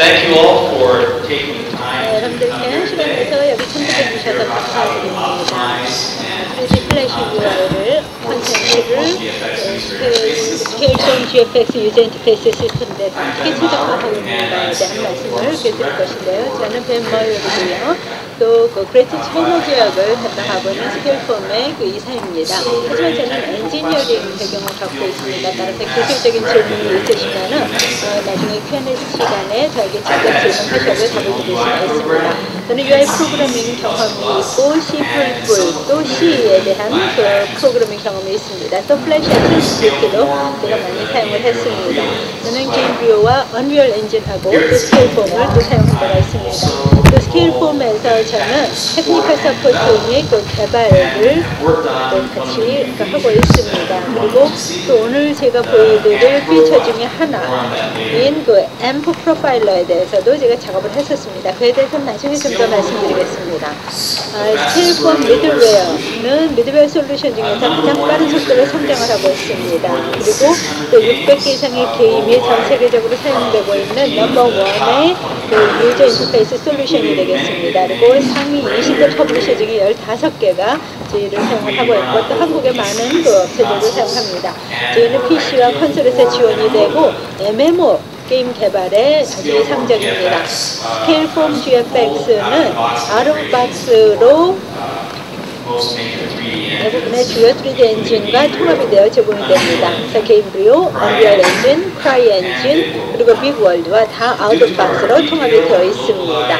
Thank you all for taking the time 여러분들께 시간 내서 여기 참석해 주셔서 감사드립니다. 3D 플래시 UI를 콘텐츠를 스케일폼 GFX 유저 인터페이스 시스템에 어떻게 최적화하고 있는가에 대한 말씀을 드릴 것인데요. 저는 벤머이고요. 또 그 그레이트 차이나 지역을 담당하고 있는 스케일폼의 그 이사입니다. 하지만 저는 엔지니어링 배경을 갖고 있습니다. 따라서 기술적인 질문이 있으시면은 나중에 Q&A 시간에 저에게 직접 질문하셔도 답을 드릴 수가 있습니다. 저는 UI 프로그래밍 경험이 있고 C++, 또 C에 대한 그 프로그래밍 경험이 있습니다. 또 플래시와 트랜스크립트도 제가 많이 사용을 했습니다. 저는 게임뷰와 언리얼 엔진하고 또 스케일폼을 또 사용한 바가 있습니다. 또 스케일폼에서 저는 테크니컬 서포트 및 그 개발을 같이 하고 있습니다. 그리고 또 오늘 제가 보여드릴 피처 중에 하나인 그 앰프 프로파일러에 대해서도 제가 작업을 했었습니다. 그에 대해서는 나중에 좀 더 말씀드리겠습니다. 스케일폼 미들웨어는 미들웨어 솔루션 중에서 가장 빠른 속도로 성장을 하고 있습니다. 그리고 또 600개 이상의 게임이 전 세계적으로 사용되고 있는 넘버1의 그 유저 인터페이스 솔루션이 되겠습니다. 그리고 상위 20개 퍼블리셔 중에 15개가 저희를 사용을 하고 있고 또 한국의 많은 그 업체들도 사용합니다. 저희는 PC와 콘솔에서 지원이 되고 MMO 게임 개발에 아주 이상적입니다. 스케일폼 GFX는 아웃박스로 대부분의 주요 3D 엔진과 통합이 되어 제공이 됩니다. 그래서 게임뷰, 언리얼 엔진, 크라이 엔진, 그리고 빅월드와 다 아웃박스로 통합이 되어 있습니다.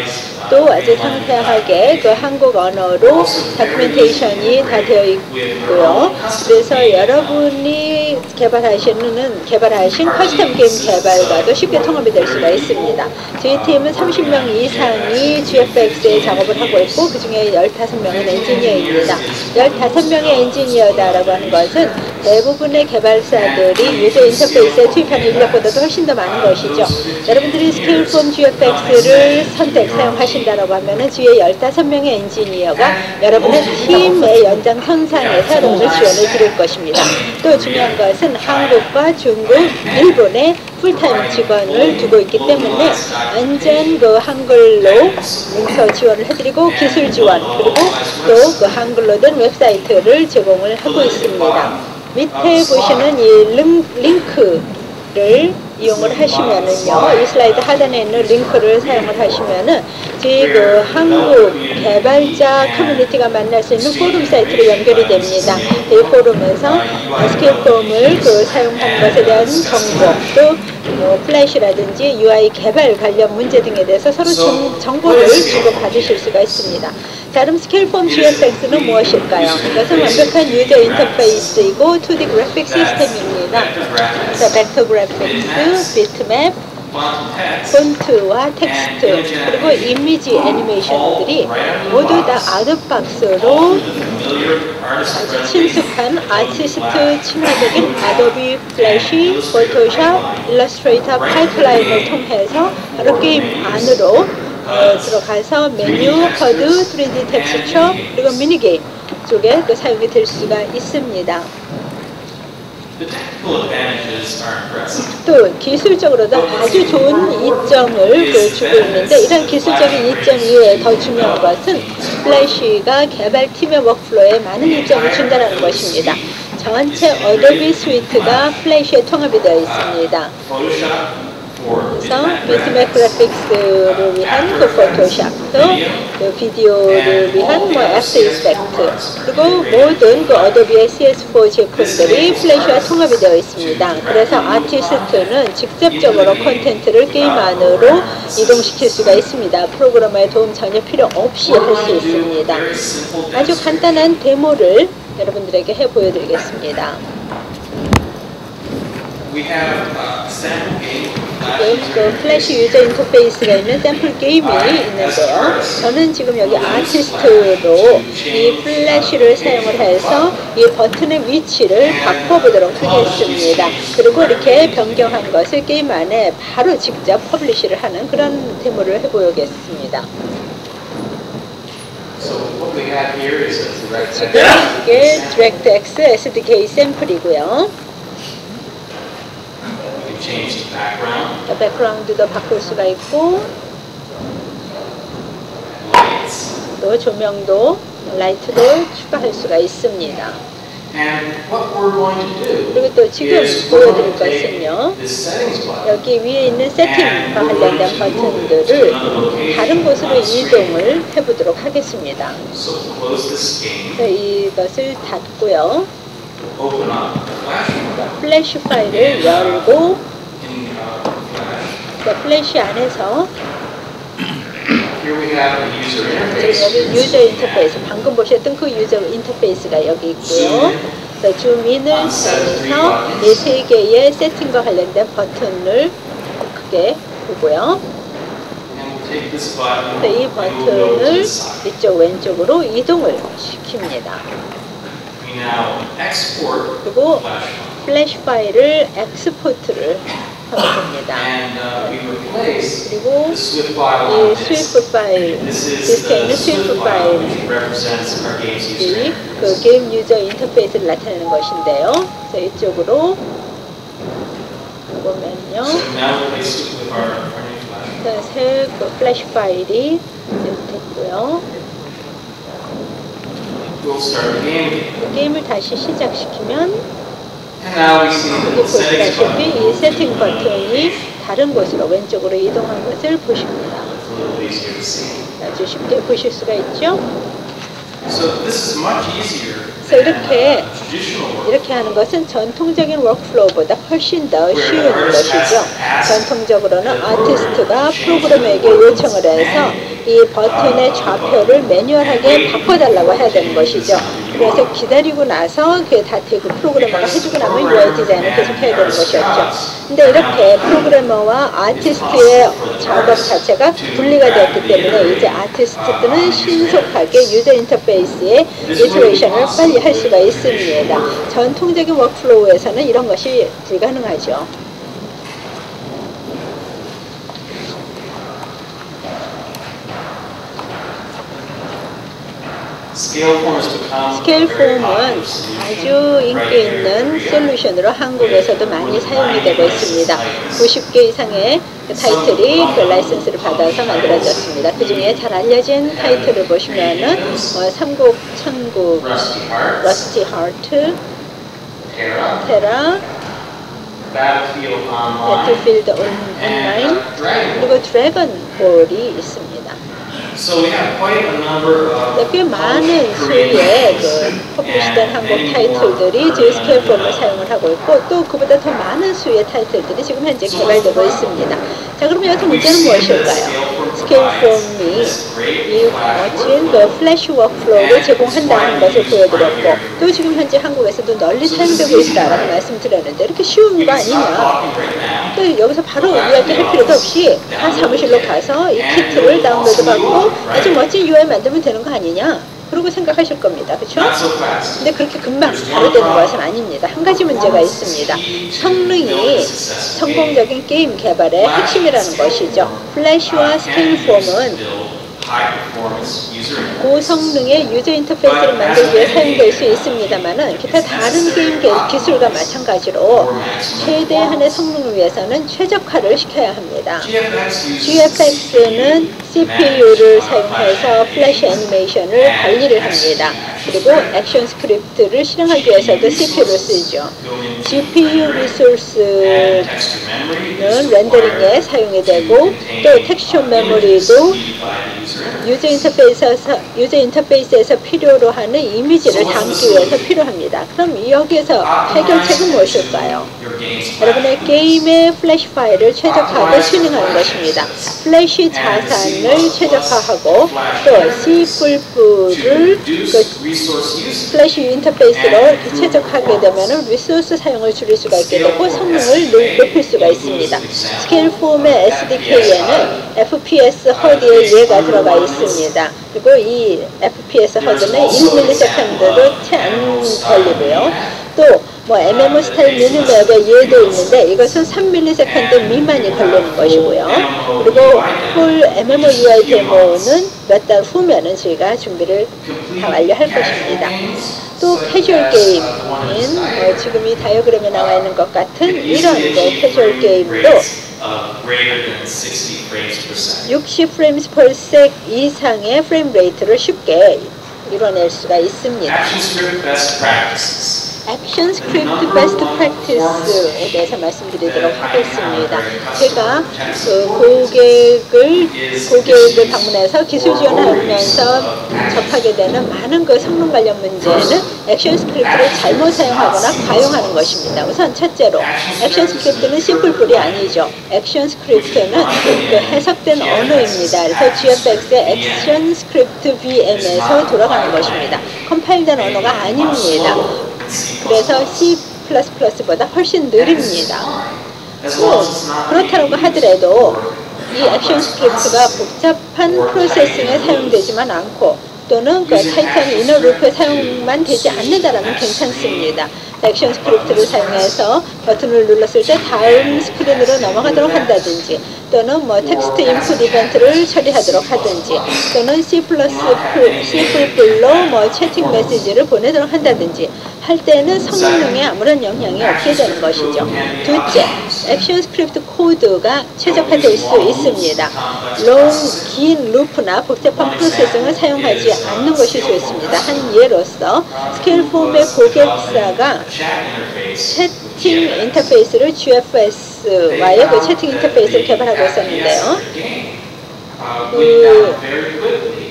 또 아주 상세하게 그 한국 언어로 다큐멘테이션이 다 되어 있고요. 그래서 여러분이 개발하신 커스텀 게임 개발과도 쉽게 통합이 될 수가 있습니다. 저희 팀은 30명 이상이 GFX에 작업을 하고 있고 그 중에 15명은 엔지니어입니다. 15명의 엔지니어다라고 하는 것은 대부분의 개발사들이 유저 인터페이스에 투입하는 인력보다도 훨씬 더 많은 것이죠. 여러분들이 스케일폼 GFX를 사용하신다라고 하면은 뒤에 15명의 엔지니어가 여러분의 팀의 연장선상에서 여러분을 지원을 드릴 것입니다. 또 중요한 것은 한국과 중국, 일본의 풀타임 직원을 두고 있기 때문에 완전 그 한글로 문서 지원을 해드리고 기술 지원 그리고 또 그 한글로 된 웹사이트를 제공을 하고 있습니다. 밑에 보시는 이 링크를 이용을 하시면은요, 이 슬라이드 하단에 있는 링크를 사용을 하시면은 저희 그 한국 개발자 커뮤니티가 만날 수 있는 포럼 사이트로 연결이 됩니다. 이 포럼에서 스케일폼을 그 사용하는 것에 대한 정보, 또 플래시라든지 UI 개발 관련 문제 등에 대해서 서로 정보를 주고받으실 수가 있습니다. 자, 그럼 스케일폼 GFX는 무엇일까요? 이것은 완벽한 유저 인터페이스이고 2D 그래픽 시스템입니다. 자, 벡터 그래픽스, 비트맵, 폰트와 텍스트, 그리고 이미지 애니메이션들이 모두 다 아웃박스로 아주 친숙한 아티스트 친화적인 아도비 플래시, 포토샵, 일러스트레이터 파이프라인을 통해서 바로 게임 안으로 들어가서 메뉴, HUD, 3D 텍스처, 그리고 미니게임 쪽에 그 사용이 될 수가 있습니다. 또 기술적으로도 아주 좋은 이점을 주고 있는데 이런 기술적인 이점 이외에 더 중요한 것은 플래시가 개발팀의 워크플로우에 많은 이점을 준다는 것입니다. 전체 어도비 스위트가 플래시에 통합이 되어 있습니다. 그래서 비트맵 그래픽스를 위한 그 포토샵, 또 그 비디오를 위한 애프터 이펙트, 그리고 모든 그 어도비의 CS4 제품들이 플래시와 통합이 되어 있습니다. 그래서 아티스트는 직접적으로 콘텐츠를 게임 안으로 이동시킬 수가 있습니다. 프로그래머의 도움 전혀 필요 없이 할 수 있습니다. 아주 간단한 데모를 여러분들에게 보여드리겠습니다. 그 플래시 유저 인터페이스가 있는 샘플 게임이 있는데요. 저는 지금 여기 아티스트로 이 플래시를 사용을 해서 이 버튼의 위치를 바꿔보도록 하겠습니다. 그리고 이렇게 변경한 것을 게임 안에 바로 직접 퍼블리시를 하는 그런 데모를 해보겠습니다. 지금 이게 DirectX SDK 샘플이고요. background, 백그라운드도 바꿀 수가 있고 lights. 또 조명도 라이트도 추가할 수가 있습니다. And what we're going to do 그리고 또 지금 is we're 보여드릴 going to take 것은요. this settings button 여기 위에 있는 세팅과 관련된 버튼들을 다른 곳으로 이동을 해보도록 하겠습니다. so close this game, 그래서 이것을 닫고요. open up the flash 플래시 파일을 열고 in Flash. 그 플래시 안에서 Here we have the user 지금 interface. 여기 유저 인터페이스, 방금 보셨던 그 유저 인터페이스가 여기 있고요. 줌인을 사용해서 이 세 개의 세팅과 관련된 버튼을 크게 보고요. And we'll take this button 이 and we'll go to 버튼을 the side. 이쪽 왼쪽으로 이동을 시킵니다. We now export the 그리고 flash file. 플래시 파일을 엑스포트를 하면 됩니다. And we replace 그리고 the SWIFT file 이 on disk. 스위프 파일, This is 디스크에 the 있는 SWIFT 스위프 file 파일 which represents our game's user 이 interface. 그 게임 유저 인터페이스를 나타내는 것인데요. 그래서 이쪽으로 보면요. So now replace it with our new flash. 새 그 플래시 파일이 됐고요. We'll start the game again. 게임을 다시 시작시키면 And now we see that 여기 the settings 보시다시피 button 이 세팅 버튼이 다른 곳으로 왼쪽으로 이동한 것을 보십니다. is a little easier to see. 아주 쉽게 보실 수가 있죠. So this is much easier 그래서 than 이렇게 traditional work. 이렇게 하는 것은 전통적인 워크플로우보다 훨씬 더 쉬운 것이죠. 전통적으로는 아티스트가 프로그램에게 요청을 해서 이 버튼의 좌표를 매뉴얼하게 바꿔달라고 해야 되는 것이죠. 그래서 기다리고 나서 그게 다 되고 프로그래머가 해주고 나면 UI 디자인을 계속 해야 되는 것이었죠. 근데 이렇게 프로그래머와 아티스트의 작업 자체가 분리가 되었기 때문에 이제 아티스트들은 신속하게 유저 인터페이스의 이터레이션을 빨리 할 수가 있습니다. 전통적인 워크플로우에서는 이런 것이 불가능하죠. 스케일폼은 아주 인기 있는 솔루션으로 한국에서도 많이 사용이 되고 있습니다. 90개 이상의 타이틀이 그 라이센스를 받아서 만들어졌습니다. 그 중에 잘 알려진 타이틀을 보시면은 삼국, 천국, 러스티 하트, 테라, 배틀필드 온라인, 그리고 드래곤볼이 있습니다. 꽤 많은 수의 퍼블리시된 한국 타이틀들이 지금 스케일폼을 사용을 하고 있고 또 그보다 더 많은 수의 타이틀들이 지금 현재 개발되고 있습니다. 자, 그럼 여기서 문제는 무엇일까요? 스케일폼이 이 멋진 그 플래시 워크플로우를 제공한다는 것을 보여드렸고 또 지금 현재 한국에서도 널리 사용되고 있다라고 말씀드렸는데 이렇게 쉬운 거 아니냐? 또 여기서 바로 이야기할 필요도 없이 한 사무실로 가서 이 키트를 다운로드 받고 아주 멋진 UI 만들면 되는 거 아니냐? 그러고 생각하실 겁니다. 그렇죠? 근데 그렇게 금방 바로 되는 것은 아닙니다. 한 가지 문제가 있습니다. 성능이 성공적인 게임 개발의 핵심이라는 것이죠. 플래시와 스케일폼은 고성능의 유저 인터페이스를 만들기 위해 사용될 수 있습니다만은 기타 다른 게임 기술과 마찬가지로 최대한의 성능을 위해서는 최적화를 시켜야 합니다. GFX는 CPU를 사용해서 플래시 애니메이션을 관리를 합니다. 그리고 액션 스크립트를 실행하기 위해서도 CPU를 쓰죠. GPU 리소스는 렌더링에 사용이 되고 또 텍스처 메모리도 유저 인터페이스에서 필요로 하는 이미지를 담기 위해서 필요합니다. 그럼 여기에서 해결책은 무엇일까요? 여러분의 게임의 플래시 파일을 최적화하게 튜닝하는 것입니다. 플래시 자산을 최적화하고 또 C++를 플래시 인터페이스로 최적화하게 되면 리소스 사용을 줄일 수가 있게 되고 성능을 높일 수가 있습니다. 스케일폼의 SDK에는 FPS 허드의 예가 들어가 있습니다. 그리고 이 FPS 허드는 1ms도 채 안 걸리고요. 또 MMO 스타일 미니맵의 예도 있는데 이것은 3ms 미만이 걸리는 것이고요. 그리고 풀 MMO UI 데모는 몇 달 후면은 저희가 준비를 다 완료할 것입니다. 또 캐주얼 게임인 지금 이 다이어그램에 나와 있는 것 같은 이런 캐주얼 게임도 60 frames per sec 이상의 프레임 레이트를 쉽게 이뤄낼 수가 있습니다. 액션 스크립트 베스트 프랙티스에 대해서 말씀드리도록 하겠습니다. 제가 고객을 방문해서 기술 지원하면서 접하게 되는 많은 성능 관련 문제는 액션 스크립트를 잘못 사용하거나 과용하는 것입니다. 우선 첫째로 액션 스크립트는 심플풀이 아니죠. 액션 스크립트는 해석된 언어입니다. 그래서 GFX의 액션 스크립트 VM에서 돌아가는 것입니다. 컴파일된 언어가 아닙니다. 그래서 C++보다 훨씬 느립니다. 또 그렇다고 하더라도 이 액션 스크립트가 복잡한 프로세싱에 사용되지만 않고 또는 타이트한 이너 루프에 사용만 되지 않는다면 괜찮습니다. 액션 스크립트를 사용해서 버튼을 눌렀을 때 다음 스크린으로 넘어가도록 한다든지 또는 텍스트 인풋 이벤트를 처리하도록 하든지 또는 C++로 채팅 메시지를 보내도록 한다든지 할 때는 성능에 아무런 영향이 없게 되는 것이죠. 둘째, 액션 스크립트 코드가 최적화될 수 있습니다. 긴 루프나 복잡한 프로세싱을 사용하지 않는 것이 좋습니다. 한 예로서 스케일폼의 고객사가 채팅 인터페이스를 GFS와의 채팅 인터페이스를 개발하고 있었는데요.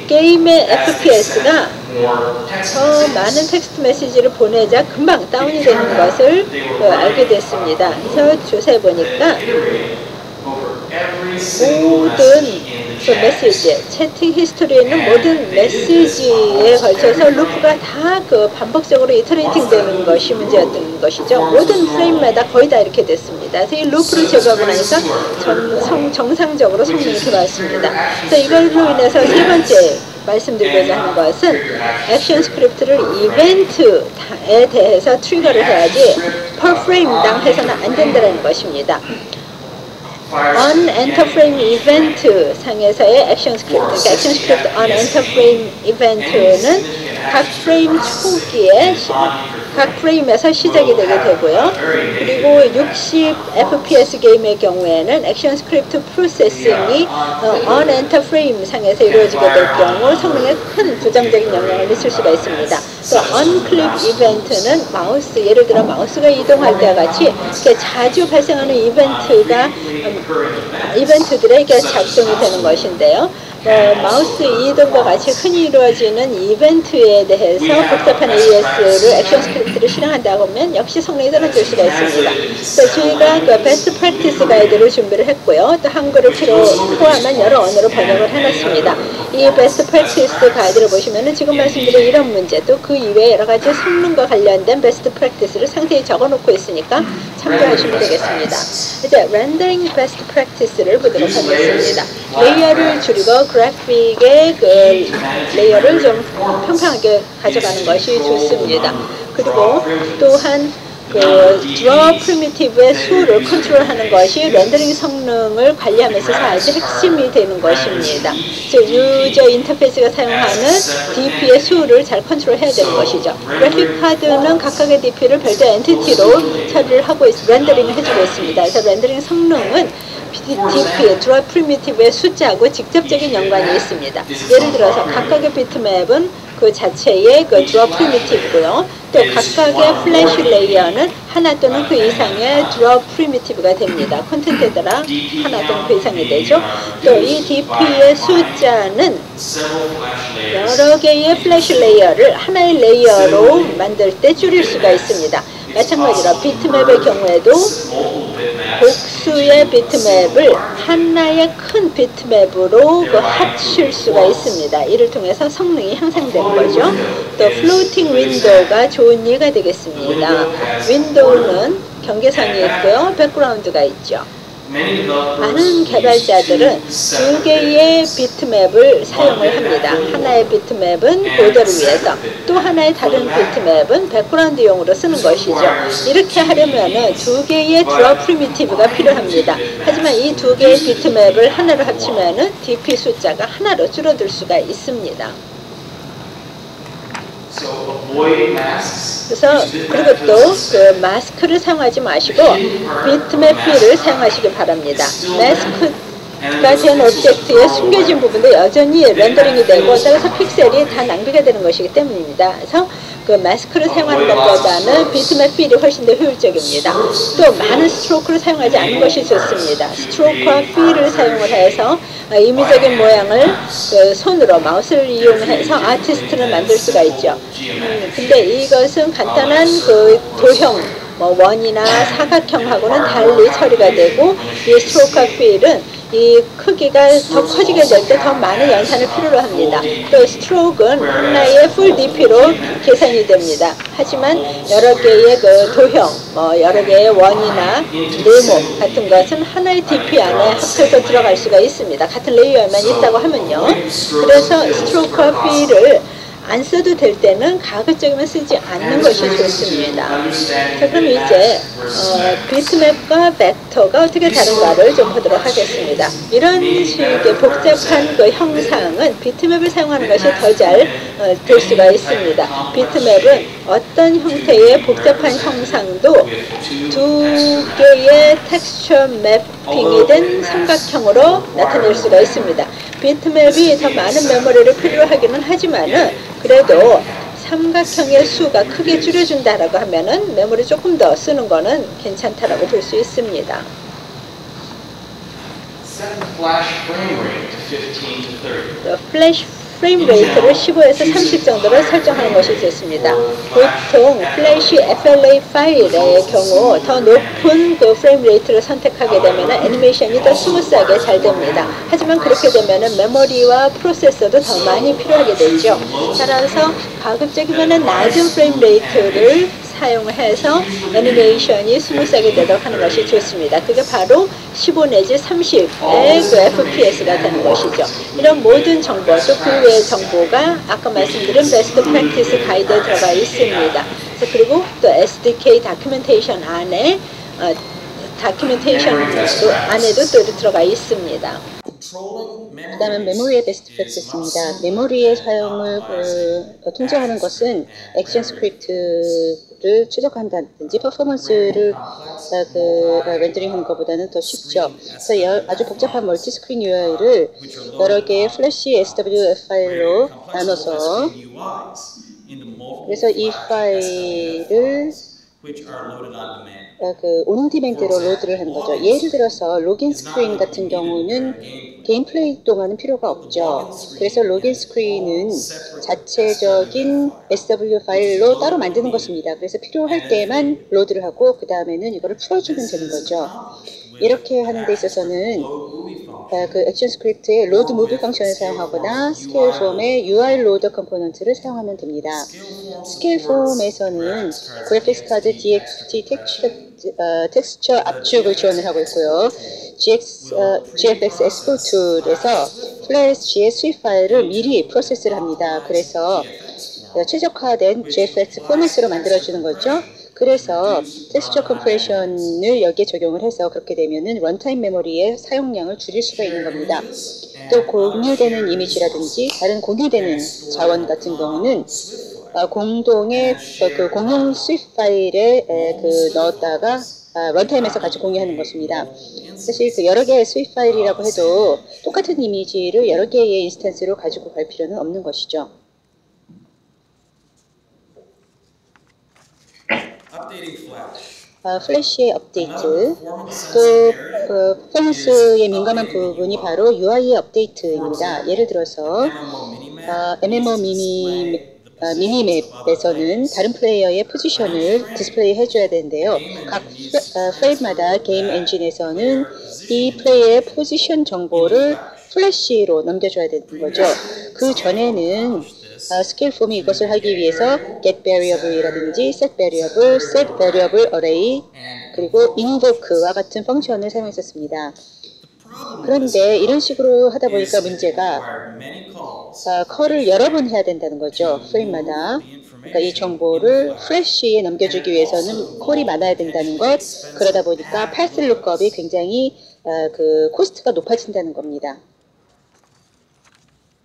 게임의 FPS가 더 많은 텍스트 메시지를 보내자 금방 다운이 되는 것을 알게 됐습니다. 그래서 조사해 보니까 모든 메시지, 채팅 히스토리에 있는 모든 메시지에 걸쳐서 루프가 다 반복적으로 이터레이팅 되는 것이 문제였던 것이죠. 모든 프레임마다 거의 다 이렇게 됐습니다. 그래서 이 루프를 제거하고 나니까 정상적으로 성능이 들어왔습니다. 그래서 이걸로 인해서 세 번째 말씀드리고자 하는 것은 액션 스크립트를 이벤트에 대해서 트리거를 해야지 per frame당 해서는 안 된다는 것입니다. on enter frame event 상에서의 액션 스크립트, 그러니까 액션 스크립트 on enter frame event는 각 프레임 초기에 각 프레임에서 시작이 되게 되고요. 그리고 60 FPS 게임의 경우에는 액션 스크립트 프로세싱이 on enter frame 상에서 이루어지게 될 경우 성능에 큰 부정적인 영향을 미칠 수가 있습니다. 또 on click 이벤트는 마우스, 예를 들어 마우스가 이동할 때와 같이 자주 발생하는 이벤트들에 작동이 되는 것인데요. 마우스 이동과 같이 흔히 이루어지는 이벤트에 대해서 복잡한 AS를 액션 스크립트를 실행한다고 하면 역시 성능이 떨어질 수가 있습니다. 그래서 저희가 베스트 프랙티스 가이드를 준비를 했고요. 또 한글을 포함한 여러 언어로 번역을 해놨습니다. 이 베스트 프랙티스 가이드를 보시면 지금 말씀드린 이런 문제 또 그 이외에 여러 가지 성능과 관련된 베스트 프랙티스를 상세히 적어놓고 있으니까 참고하시면 되겠습니다. 이제 렌더링 베스트 프랙티스를 보도록 하겠습니다. 레이어를 줄이고 그래픽의 레이어를 좀 평평하게 가져가는 것이 좋습니다. 그리고 또한 draw primitive의 수를 컨트롤하는 것이 렌더링 성능을 관리하면서 아주 핵심이 되는 것입니다. 즉 유저 인터페이스가 사용하는 DP의 수를 잘 컨트롤해야 되는 것이죠. 그래픽 카드는 각각의 DP를 별도의 엔티티로 처리를 하고 렌더링을 해주고 있습니다. 그래서 렌더링 성능은 DP, draw primitive의 숫자하고 직접적인 연관이 있습니다. 예를 들어서 각각의 비트맵은 그 자체의 draw primitive고요. 또 각각의 플래시 레이어는 하나 또는 그 이상의 draw primitive가 됩니다. 콘텐츠에 따라 하나 또는 그 이상이 되죠. 또 이 DP의 숫자는 여러 개의 플래시 레이어를 하나의 레이어로 만들 때 줄일 수가 있습니다. 마찬가지로 비트맵의 경우에도 복수의 비트맵을 하나의 큰 비트맵으로 합칠 수가 있습니다. 이를 통해서 성능이 향상되는 거죠. 또 플로팅 윈도우가 좋은 예가 되겠습니다. 윈도우는 경계선이 있고요. 백그라운드가 있죠. 많은 개발자들은 두 개의 비트맵을 사용을 합니다. 하나의 비트맵은 보드를 위해서 또 하나의 다른 비트맵은 백그라운드용으로 쓰는 것이죠. 이렇게 하려면 두 개의 draw primitive가 필요합니다. 하지만 이 두 개의 비트맵을 하나로 합치면 DP 숫자가 하나로 줄어들 수가 있습니다. So avoid masks. 그래서 그리고 또 그 마스크를 사용하지 마시고 비트맵 필을 사용하시기 바랍니다. 마스크가 된 오브젝트의 숨겨진 부분도 여전히 렌더링이 되고 따라서 픽셀이 다 낭비가 되는 것이기 때문입니다. 그래서 그 마스크를 사용하는 것보다는 비트맵 필이 훨씬 더 효율적입니다. 또 많은 스트로크를 사용하지 않는 것이 좋습니다. 스트로크와 필을 사용을 해서 임의적인 모양을 그 손으로 마우스를 이용해서 아티스트를 만들 수가 있죠. 근데 이것은 간단한 그 도형, 뭐 원이나 사각형하고는 달리 처리가 되고 이 스트로크와 필은 이 크기가 더 커지게 될 때 더 많은 연산을 필요로 합니다. 또 스트로크는 하나의 풀 DP로 계산이 됩니다. 하지만 여러 개의 그 도형, 여러 개의 원이나 네모 같은 것은 하나의 DP 안에 합쳐서 들어갈 수가 있습니다. 같은 레이어에만 있다고 하면요. 그래서 스트로크와 필을 안 써도 될 때는 가급적이면 쓰지 않는 것이 좋습니다. 자, 그럼 이제 비트맵과 벡터가 어떻게 다른가를 좀 보도록 하겠습니다. 이런 식의 복잡한 그 형상은 비트맵을 사용하는 것이 더 잘 될 수가 있습니다. 비트맵은 어떤 형태의 복잡한 형상도 두 개의 텍스처 매핑이 된 삼각형으로 나타낼 수가 있습니다. 비트맵이 더 많은 메모리를 필요로 하기는 하지만은 그래도 삼각형의 수가 크게 줄여준다라고 하면은 메모리 조금 더 쓰는 거는 괜찮다라고 볼 수 있습니다. 플래시 프레임 레이트를 15에서 30 정도로 설정하는 것이 좋습니다. 보통 플래시 FLA 파일의 경우 더 높은 그 프레임 레이트를 선택하게 되면 애니메이션이 더 스무스하게 잘 됩니다. 하지만 그렇게 되면 메모리와 프로세서도 더 많이 필요하게 되죠. 따라서 가급적이면 낮은 프레임 레이트를 사용해서 애니메이션이 스무스하게 되도록 하는 것이 좋습니다. 그게 바로 15 내지 30의 그 FPS가 되는 것이죠. 이런 모든 정보, 또 그 외의 정보가 아까 말씀드린 베스트 프랙티스 가이드에 들어가 있습니다. 그리고 또 SDK 다큐멘테이션 안에 안에도 또 들어가 있습니다. 그 다음에 메모리의 베스트 프랙티스입니다. 메모리의 사용을 통제하는 것은 액션 스크립트를 추적한다든지 퍼포먼스를 렌더링하는 것보다는 더 쉽죠. 그래서 아주 복잡한 멀티스크린 UI를 여러 개의 플래시 SWF 파일로 나눠서 그래서 이 파일을 온디맨드로 로드를 하는 거죠. 예를 들어서 로긴 스크린 같은 경우는 게임 플레이 동안은 필요가 없죠. 그래서 로긴 스크린은 자체적인 SW 파일로 따로 만드는 것입니다. 그래서 필요할 때만 로드를 하고 그 다음에는 이거를 풀어주면 되는 거죠. 이렇게 하는 데 있어서는 그 액션 스크립트의 로드 무비 펑션을 사용하거나 스케일 폼의 UI 로더 컴포넌트를 사용하면 됩니다. 스케일 폼에서는 그래픽스 카드 DXT 텍스처 압축을 지원을 하고 있고요. GFX 엑스포트 툴에서 플래시의 스윕 파일을 미리 프로세스를 합니다. 그래서 최적화된 GFX 포맷으로 만들어주는 거죠. 그래서 텍스처 컴프레션을 여기에 적용을 해서 그렇게 되면은 런타임 메모리의 사용량을 줄일 수가 있는 겁니다. 또 공유되는 이미지라든지 다른 공유되는 자원 같은 경우는 공동의 그 공용 스윕 파일에 넣었다가 런타임에서 같이 공유하는 것입니다. 사실 그 여러 개의 스윕 파일이라고 해도 똑같은 이미지를 여러 개의 인스턴스로 가지고 갈 필요는 없는 것이죠. 플래시의 업데이트, 또 퍼포먼스에 민감한 부분이 바로 UI의 업데이트입니다. 예를 들어서 MMO 미니맵에서는 다른 플레이어의 포지션을 디스플레이 해줘야 되는데요. 각 프레임마다 게임 엔진에서는 이 플레이어의 포지션 정보를 플래시로 넘겨줘야 되는 거죠. 그 전에는 스케일 폼이 이것을 하기 위해서 get variable이라든지 set variable array 그리고 invoke와 같은 펑션을 사용했었습니다. 그런데 이런 식으로 하다 보니까 문제가 컬을 여러 번 해야 된다는 거죠. 프레임마다. 그러니까 이 정보를 플래시에 넘겨주기 위해서는 콜이 많아야 된다는 것. 그러다 보니까 path lookup이 굉장히 그 코스트가 높아진다는 겁니다.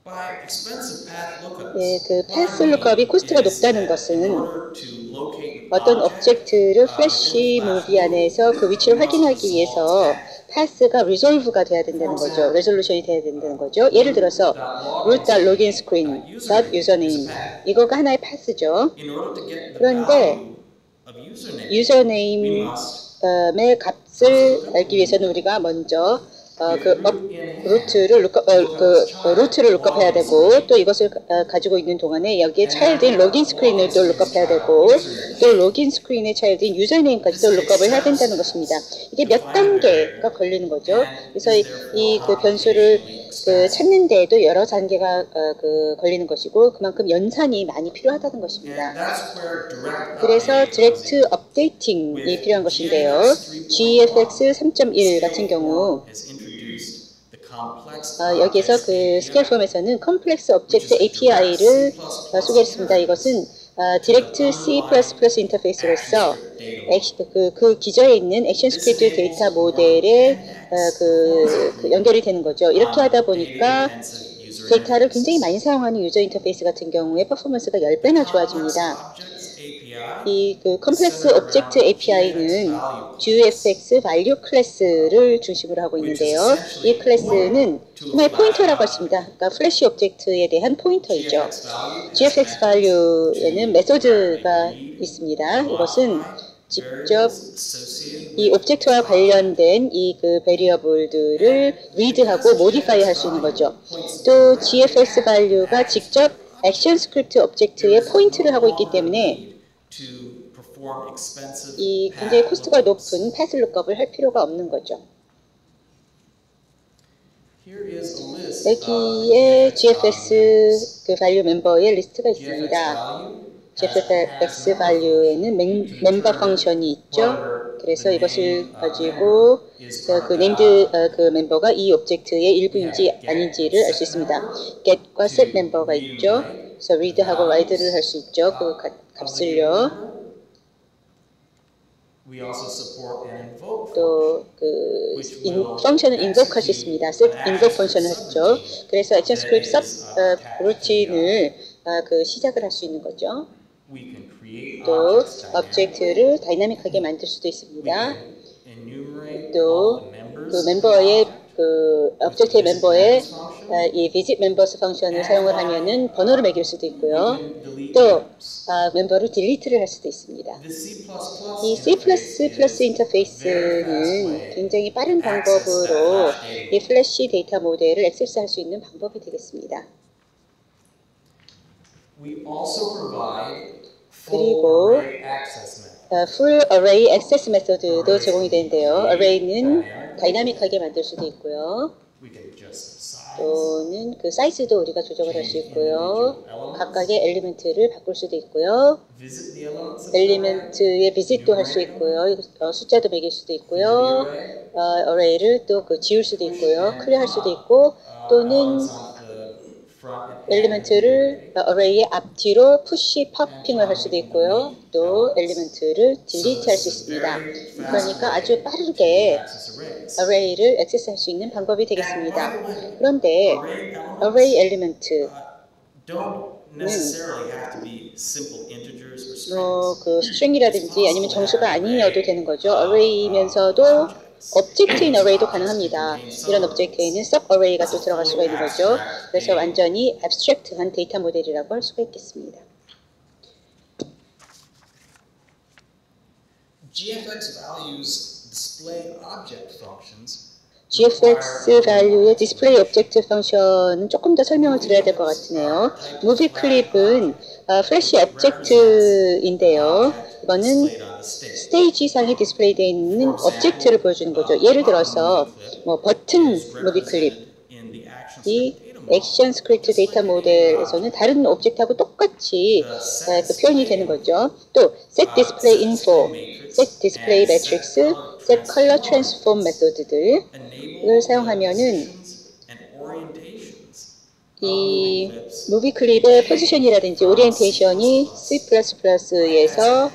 By expensive path lookups, 예, 그 패스 룩업이 코스트가 높다는 것은 in order to locate 어떤 오브젝트를 플래시 무비 안에서 그 위치를 확인하기 위해서 패스가 리졸브가 돼야 된다는 거죠. 레졸루션이 돼야 된다는 거죠. 예를 들어서 root.login screen, .username 이거가 하나의 패스죠. in order to get the 그런데 value of username, we 유저네임의 must 값을 알기 위해서는 우리가 먼저 루트를 룩업해야 되고 또 이것을 가지고 있는 동안에 여기에 차일드인 로긴 스크린을 또 룩업해야 되고 또 로긴 스크린에 차일드인 유저네임까지 또 룩업을 해야 된다는 것입니다. 이게 몇 단계가 걸리는 거죠. 그래서 이 그 변수를 찾는 데에도 여러 단계가 걸리는 것이고 그만큼 연산이 많이 필요하다는 것입니다. 그래서 디렉트 업데이팅이 필요한 것인데요. GFX 3.1 같은 경우 여기에서 그 스케일 폼에서는 컴플렉스 오브젝트 API를 소개했습니다. 이것은 디렉트 C++ 인터페이스로서 그 기저에 있는 액션 스크립트 데이터 모델에 연결이 되는 거죠. 이렇게 하다 보니까 데이터를 굉장히 많이 사용하는 유저 인터페이스 같은 경우에 퍼포먼스가 10배나 좋아집니다. 이 컴플렉스 오브젝트 API는 GFX value 클래스를 중심으로 하고 있는데요. 이 클래스는 하나의 포인터라고 했습니다. 그러니까 플래시 오브젝트에 대한 포인터이죠. GFX value에는 메소드가 있습니다. 이것은 직접 이 오브젝트와 관련된 이 베리어블들을 리드하고 모디파이 할 수 있는 거죠. 또 GFX value가 직접 액션 스크립트 오브젝트에 포인트를 하고 있기 때문에 이 굉장히 코스트가 높은 패스 룩업을 할 필요가 없는 거죠. 여기에 GFX value 멤버의 리스트가 있습니다. GFX value에는 멤버 펑션이 있죠. 그래서 이것을 가지고 named 멤버가 이 오브젝트의 일부인지 아닌지를 알 수 있습니다. get과 set 멤버가 있죠. 그래서 read하고 write를 할 수 있죠. 그 값을요. 또 펑션을 invoke 할 수 있습니다. set invoke 펑션을 했죠. 그래서 액션 스크립트 루틴을 시작을 할 수 있는 거죠. 또 오브젝트를 다이나믹하게 만들 수도 있습니다. 또 멤버의 오브젝트의 멤버의 이 visit members 펑션을 사용을 하면은 번호를 매길 수도 있고요. 또 멤버를 딜리트를 할 수도 있습니다. 이 C++ 인터페이스는 굉장히 빠른 방법으로 이 플래시 데이터 모델을 액세스할 수 있는 방법이 되겠습니다. 그리고 full array access 메소드도 제공이 되는데요. array는 다이나믹하게 만들 수도 있고요. 또는 사이즈도 우리가 조정을 할 수 있고요. 각각의 엘리멘트를 바꿀 수도 있고요. 엘리멘트의 visit도 할 수 있고요. 숫자도 매길 수도 있고요. array를 또 지울 수도 있고요. 클리어할 수도 있고 또는 엘리멘트를 array의 앞뒤로 푸시 팝핑을 할 수도 있고요. 또 엘리멘트를 딜리트 할 수 있습니다. 그러니까 아주 빠르게 array를 액세스할 수 있는 방법이 되겠습니다. 그런데 array 엘리멘트는 string이라든지 아니면 정수가 아니어도 되는 거죠. array면서도 오브젝트인 array도 가능합니다. 이런 오브젝트에는 sub array가 또 들어갈 수가 있는 거죠. 그래서 완전히 abstract한 데이터 모델이라고 할 수가 있겠습니다. GFX values display object functions. GFX value의 display object 펑션은 조금 더 설명을 드려야 될 것 같으네요. movie clip은 플래시 오브젝트인데요. 이거는 스테이지상에 디스플레이 되어 있는 오브젝트를 보여주는 거죠. 예를 들어서 버튼 무비 클립이 액션 스크립트 데이터 모델에서는 다른 오브젝트하고 똑같이 표현이 되는 거죠. 또 set display info, set display matrix, set color transform 메소드들을 사용하면은 이 무비 클립의 포지션이라든지 오리엔테이션이 C++에서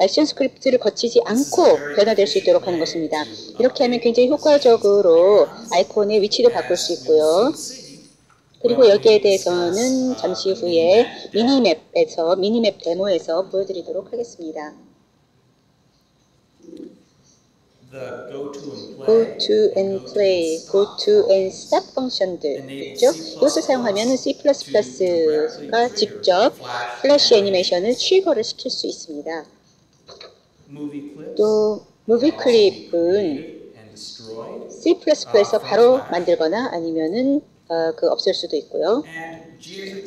액션 스크립트를 거치지 않고 변화될 수 있도록 하는 것입니다. 이렇게 하면 굉장히 효과적으로 아이콘의 위치도 바꿀 수 있고요. 그리고 여기에 대해서는 잠시 후에 미니맵 데모에서 보여드리도록 하겠습니다. The go to and play, go to and stop 펑션들 있죠? 이것을 사용하면 C++가 직접 플래시 애니메이션을 트리거를 시킬 수 있습니다. 또 무비 클립은 C++에서 바로 만들거나 아니면은 없앨 수도 있고요.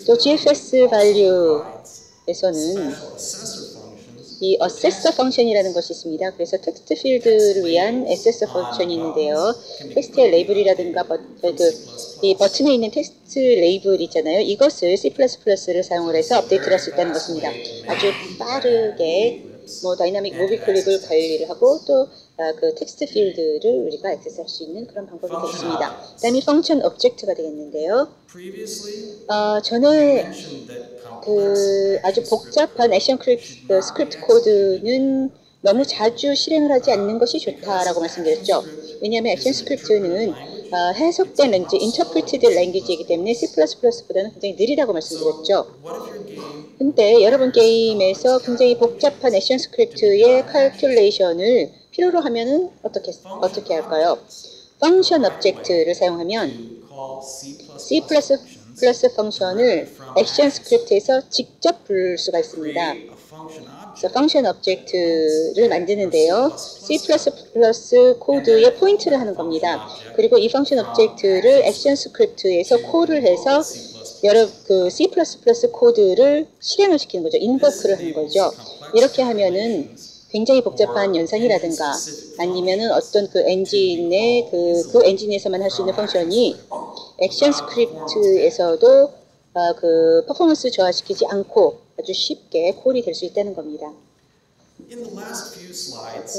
또 GFS value에서는 이 assessor 펑션이라는 것이 있습니다. 그래서 텍스트 필드를 위한 assessor 펑션이 있는데요. 텍스트의 레이블이라든가 이 버튼에 있는 텍스트 레이블 있잖아요. 이것을 C++를 사용을 해서 업데이트를 할 수 있다는 것입니다. 아주 빠르게 다이나믹 무비 클립을 관리를 하고 또 그 텍스트 필드를 우리가 액세스할 수 있는 그런 방법이 되겠습니다. 그다음에 펑션 오브젝트가 되겠는데요. 전에 아주 복잡한 액션 스크립트 코드는 너무 자주 실행을 하지 않는 것이 좋다라고 말씀드렸죠. 왜냐하면 액션 스크립트는 해석된 랭귀지, interpreted 랭귀지이기 때문에 C++보다는 굉장히 느리다고 말씀드렸죠. 근데 여러분 게임에서 굉장히 복잡한 액션 스크립트의 칼큘레이션을 필요로 하면은 어떻게 할까요? 펑션 오브젝트를 사용하면 C++ 펑션을 액션 스크립트에서 직접 부를 수가 있습니다. 그래서 펑션 오브젝트를 만드는데요. C++ 코드에 포인트를 하는 겁니다. 그리고 이 펑션 오브젝트를 액션 스크립트에서 콜을 해서 C++ 코드를 실행을 시키는 거죠. 인버크를 하는 거죠. 이렇게 하면은 굉장히 복잡한 연산이라든가 아니면은 어떤 그 엔진의 그 엔진에서만 할 수 있는 펑션이 액션 스크립트에서도 그 퍼포먼스 저하시키지 않고 아주 쉽게 콜이 될 수 있다는 겁니다.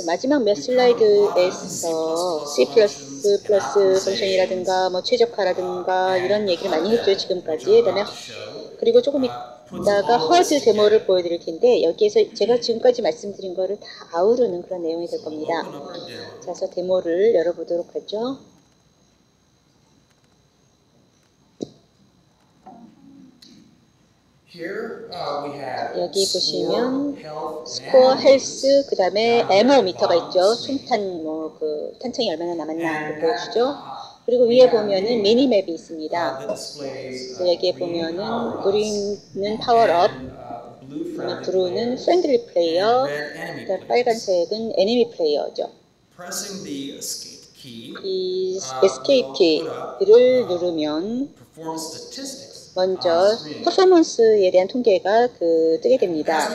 마지막 몇 슬라이드에서 C++ 펑션이라든가 최적화라든가 이런 얘기를 많이 했죠, 지금까지. 그다음에 그리고 조금 이따가 허드 데모를 보여드릴 텐데 여기에서 제가 지금까지 말씀드린 거를 다 아우르는 그런 내용이 될 겁니다. 자, 그래서 데모를 열어보도록 하죠. 여기 보시면 스코어, 헬스, 그 다음에 에머 미터가 있죠. 총탄 탄창이 얼마나 남았나 보여주죠. 그리고 위에 보면은 미니맵이 있습니다. 그래서 여기에 보면은 그린은 파워업, 브루는 프렌들리 플레이어, 빨간색은 에니미 플레이어죠. 이 에스케이프 키를 누르면 먼저 퍼포먼스에 대한 통계가 뜨게 됩니다.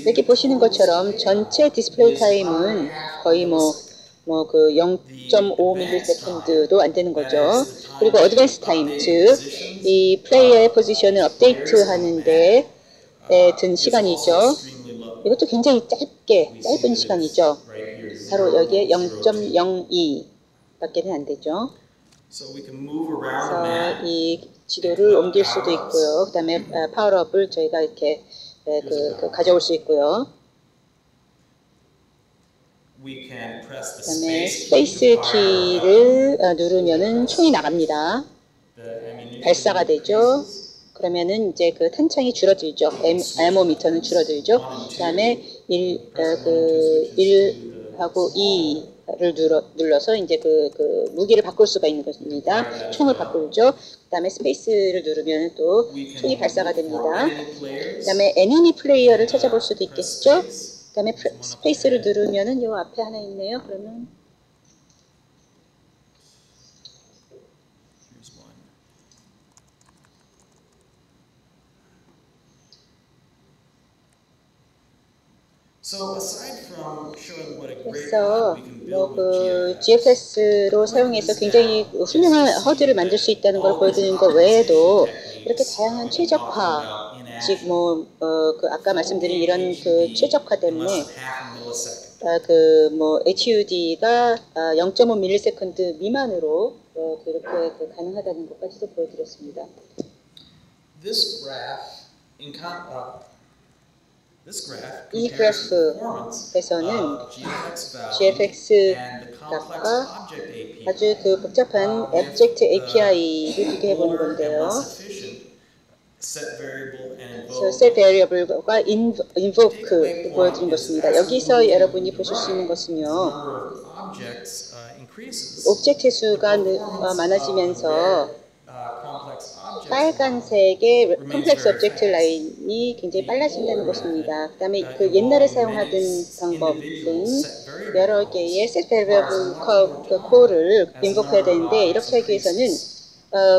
여기 보시는 것처럼 전체 디스플레이 타임은 거의 0.5ms도 안 되는 거죠. 그리고 어드밴스 타임, 즉 이 플레이어의 포지션을 업데이트 하는데 든 시간이죠. 이것도 굉장히 짧은 시간이죠. 바로 여기에 0.02밖에는 안 되죠. 그래서 이 지도를 옮길 수도 있고요. 그 다음에 파워업을 저희가 이렇게 가져올 수 있고요. 그 다음에 스페이스 키를 누르면은 총이 나갑니다. 발사가 되죠. 그러면은 이제 그 탄창이 줄어들죠. 에모미터는 줄어들죠. 그 다음에 1하고 2를 눌러서 이제 그 무기를 바꿀 수가 있는 것입니다. 총을 바꾸죠. 그 다음에 스페이스를 누르면 또 총이 발사가 됩니다. 그 다음에 애니미 플레이어를 찾아볼 수도 있겠죠. 그 다음에 스페이스를 누르면은 요 앞에 하나 있네요. 그러면 그래서 GFS로 사용해서 굉장히 훌륭한 허드를 만들 수 있다는 걸 보여드리는 것 외에도 이렇게 다양한 최적화, 즉 아까 말씀드린 이런 그 최적화 때문에 HUD가 0.5ms 미만으로 그렇게 가능하다는 것까지도 보여드렸습니다. 이 그래프에서는 GFX 값과 아주 그 복잡한 Object API를 비교해 보는 건데요. 그래서 set variable과 invoke를 보여드린 것입니다. 여기서 여러분이 보실 수 있는 것은요, 오브젝트 수가 많아지면서 빨간색의 컴플렉스 오브젝트 라인이 굉장히 빨라진다는 것입니다. 그 다음에 그 옛날에 사용하던 방법은 여러 개의 set variable 콜을 인복해야 되는데, 이렇게 하기 위해서는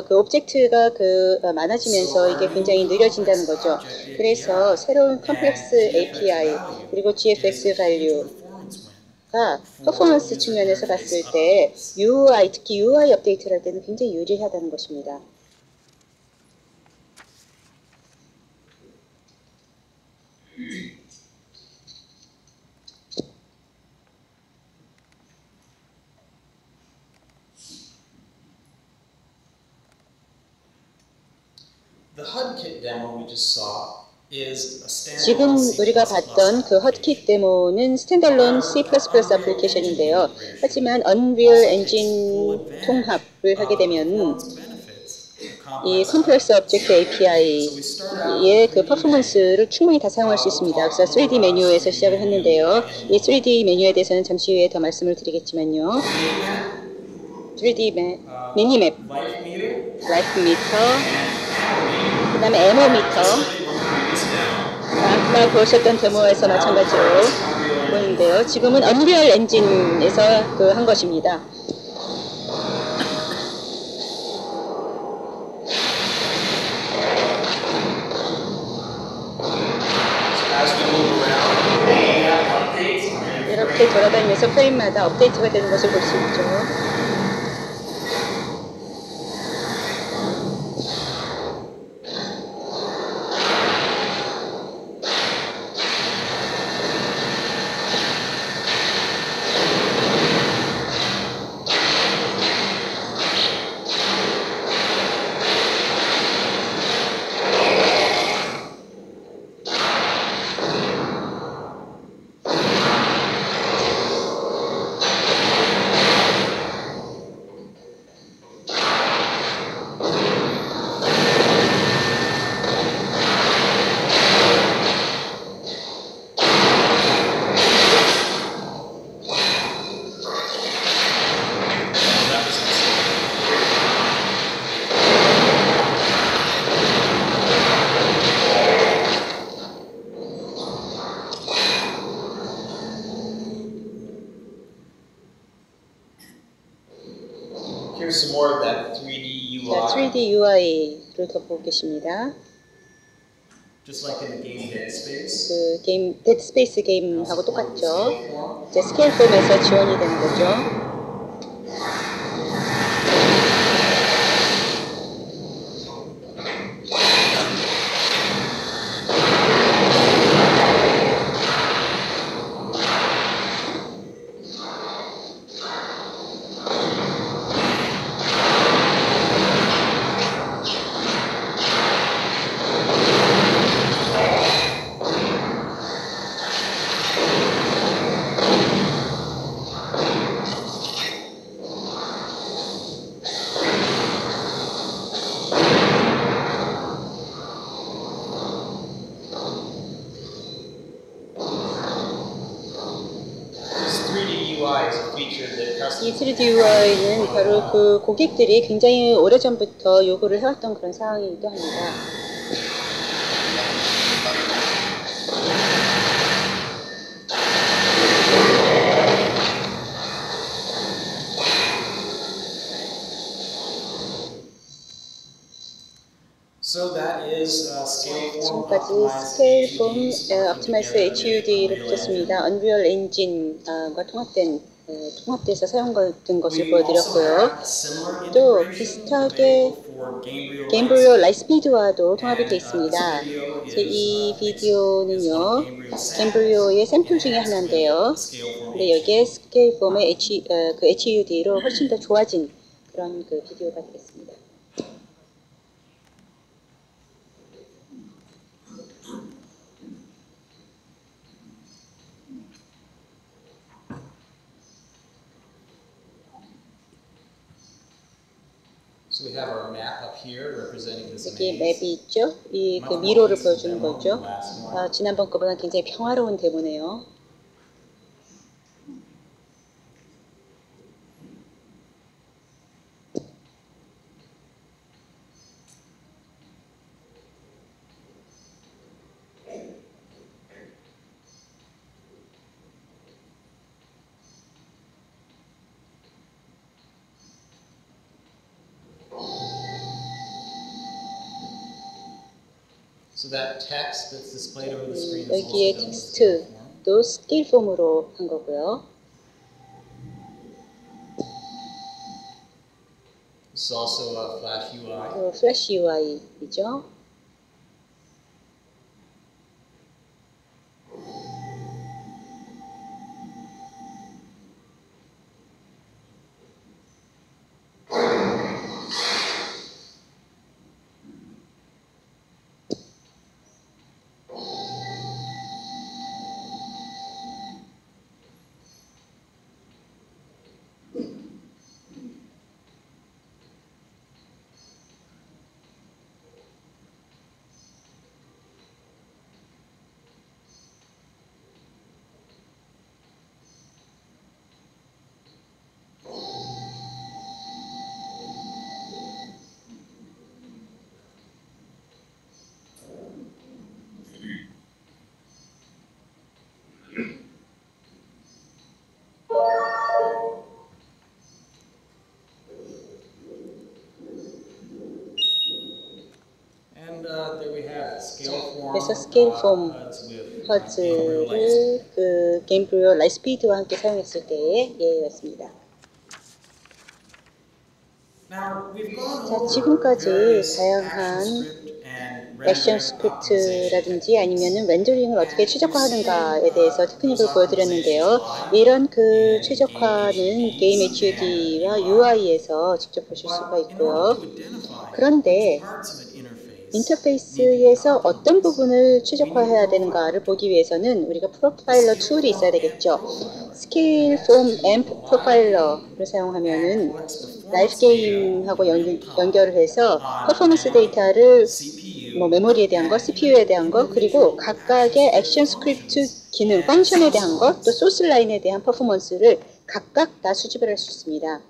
그 오브젝트가 많아지면서 이게 굉장히 느려진다는 거죠. 그래서 새로운 컴플렉스 API 그리고 GFX value가 퍼포먼스 측면에서 봤을 때 UI, 특히 UI 업데이트를 할 때는 굉장히 유리하다는 것입니다. 지금 우리가 봤던 그 헛킷 데모는 스탠달론 C++ 애플리케이션인데요. 하지만 Unreal Engine 통합을 하게 되면 이 컴플렉스 오브젝트 API의 그 퍼포먼스를 충분히 다 사용할 수 있습니다. 그래서 3D 메뉴에서 시작을 했는데요. 이 3D 메뉴에 대해서는 잠시 후에 더 말씀을 드리겠지만요. 3D 미니맵, 라이프 미터, 그 다음에 에모 미터, 아까 보셨던 데모에서 마찬가지로 보이는데요. 지금은 Unreal Engine에서 한 것입니다. 이렇게 돌아다니면서 프레임마다 업데이트가 되는 것을 볼 수 있죠. 자, 3D UI를 더 보고 계십니다. 그 게임, 데드 스페이스 게임하고 똑같죠. 이제 스케일 폼에서 지원이 되는 거죠. 이 3D UI는 바로 그 고객들이 굉장히 오래전부터 요구를 해왔던 그런 상황이기도 합니다. 지금까지 스케일 폼 옵티마이스 HUD를 보셨습니다. Unreal Engine과 통합돼서 사용된 것을 보여드렸고요. 또 비슷하게 게임브리오 라이트스피드와도 통합이 되어 있습니다. 이 비디오는요, 게임브리오의 샘플 중에 하나인데요. 근데 여기에 스케일 폼의 HUD로 훨씬 더 좋아진 그런 그 비디오가 되겠습니다. So we have our map up here representing this 여기 maze. 맵이 있죠? 이 그 미로를 보여주는 거죠. 지난번 거보다 굉장히 평화로운 데모네요. So that text that's displayed over the screen is 여기에 also done in scale form. 텍스트도 스케일 폼으로 한 거고요. This is also a Flash UI. 또 플래시 UI이죠. And there we have it, scale form. 그래서 스케일 폼 HUDs with Gabriel Lightspeed. HUD를 그 게임브리오 라이트스피드와 함께 사용했을 때의 예였습니다. Now, we've gone 자, over 지금까지 various 다양한 ActionScript and 액션 rendering 스크립트라든지 아니면은 렌더링을 어떻게 최적화하는가에 대해서 테크닉을 보여드렸는데요. 이런 그 최적화는 게임 HUD와 UI에서 직접 보실 수가 있고요. 그런데 인터페이스에서 어떤 부분을 최적화해야 되는가를 보기 위해서는 우리가 프로파일러 툴이 있어야 되겠죠. 스케일 폼 앰프 프로파일러를 사용하면은 라이브 게임하고 연결을 해서 퍼포먼스 데이터를 뭐 메모리에 대한 거, CPU에 대한 거, 그리고 각각의 액션 스크립트 기능, 펑션에 대한 것, 또 소스 라인에 대한 퍼포먼스를 각각 다 수집을 할 수 있습니다.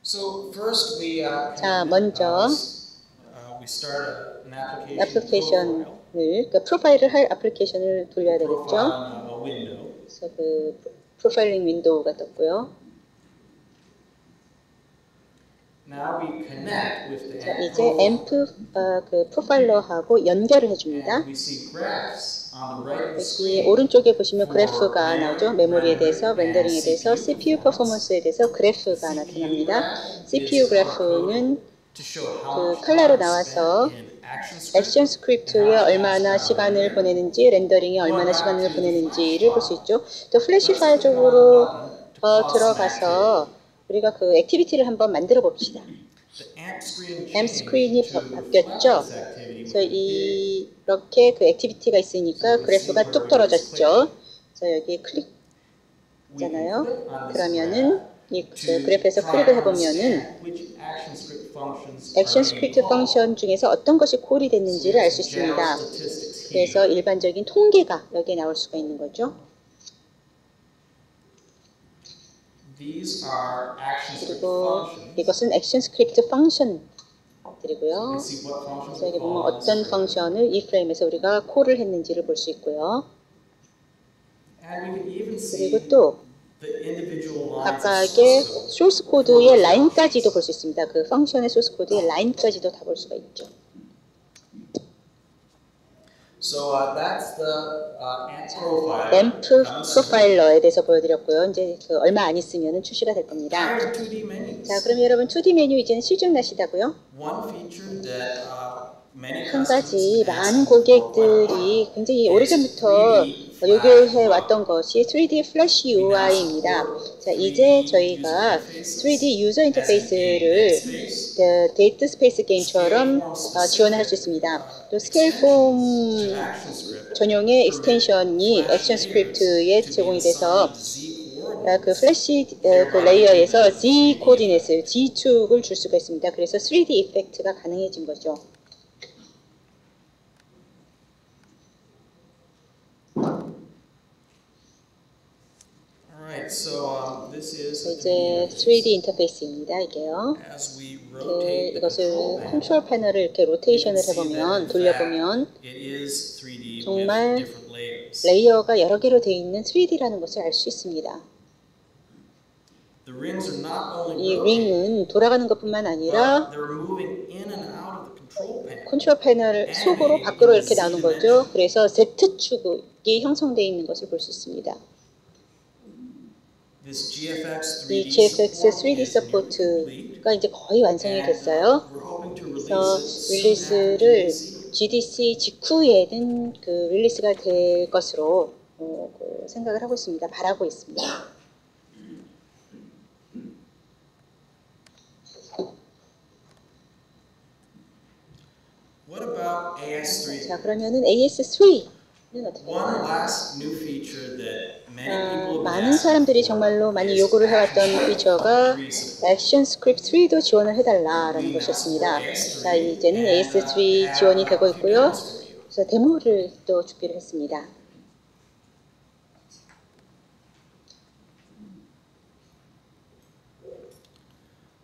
So first 자, 먼저 we start an application 애플리케이션을, profile, 그러니까 프로파일을 할 애플리케이션을 돌려야 되겠죠. profile a window. 그래서 그 프로파일링 윈도우가 떴고요. Now we connect with the 자, AMP 이제 앰프 그 프로파일러하고 연결을 해줍니다. and we see graphs on the right of the 여기 screen. 오른쪽에 보시면 그래프가 나오죠. 메모리에 대해서, 렌더링에 대해서, CPU 퍼포먼스에 대해서 그래프가 나타납니다. CPU 그래프는 To show how 그 컬러로 나와서 액션 스크립트에 얼마나 시간을 보내는지, 렌더링에 얼마나 시간을 보내는지를 볼 수 있죠. 또 플래시 파일 쪽으로 들어가서 우리가 그 액티비티를 한번 만들어 봅시다. 앰프 스크린이 바뀌었죠. 그래서 이렇게 그 액티비티가 있으니까 그래프가 뚝 떨어졌죠. 그래서 여기 클릭잖아요. 그러면은 이 그래프에서 클릭을 해보면은 액션 스크립트 펑션 중에서 어떤 것이 콜이 됐는지를 알 수 있습니다. 그래서 일반적인 통계가 여기에 나올 수가 있는 거죠. 그리고 이것은 액션 스크립트 펑션들이고요. 그래서 여기 보면 어떤 펑션을 이 프레임에서 우리가 콜을 했는지를 볼 수 있고요. 그리고 또 각각의 소스 코드의 라인까지도 볼 수 있습니다. 그 펑션의 소스 코드의 라인까지도 다 볼 수가 있죠. So that's the 앰프 프로파일러에 대해서 보여드렸고요. 이제 그 얼마 안 있으면 출시가 될 겁니다. 자, 그럼 여러분 2D 메뉴 이제는 실증나시다고요? 한 가지 많은 고객들이 굉장히 오래전부터 요구해 왔던 것이 3D 플래시 UI입니다. 자, 이제 저희가 3D 유저 인터페이스를 데이트 스페이스 게임처럼 지원을 할 수 있습니다. 또 스케일 폼 전용의 익스텐션이 액션 스크립트에 제공이 돼서 그 플래시 그 레이어에서 Z 코디네이트, G축을 줄 수가 있습니다. 그래서 3D 이펙트가 가능해진 거죠. Alright, so this is 이제 3D 인터페이스입니다. 이게요. as we 이렇게 rotate the 이것을 control panel, 컨트롤 패널을 이렇게 로테이션을 해보면, 돌려보면 it is 3D 정말 with different layers. 레이어가 여러 개로 되어 있는 3D라는 것을 알 수 있습니다. The rings are not only 이 rotating, 링은 돌아가는 것뿐만 아니라 but they're moving in and out of the control panel. 컨트롤 패널 속으로 밖으로 이렇게 나오는 거죠. 그래서 Z축이 형성되어 있는 것을 볼 수 있습니다. This GFX 이 3D GFX support 3D is nearly complete. 서포트가 이제 거의 완성이 됐어요. We're hoping to 그래서 release it soon 릴리스를 after GDC. GDC 직후에는 그 릴리스가 될 것으로 그 생각을 하고 있습니다. 바라고 있습니다. What about AS3? 자, 그러면은 AS3는 어떻게 One 되나요? last new feature that many people have been 많은 asking 사람들이 for 정말로 많이 is 요구를 해왔던 Action 피처가 Script 3 support. 액션 스크립트 3도 지원을 해달라라는 것이었습니다. 자, 이제는 AS3 지원이 되고 있고요. 그래서 데모를 또 준비를 했습니다.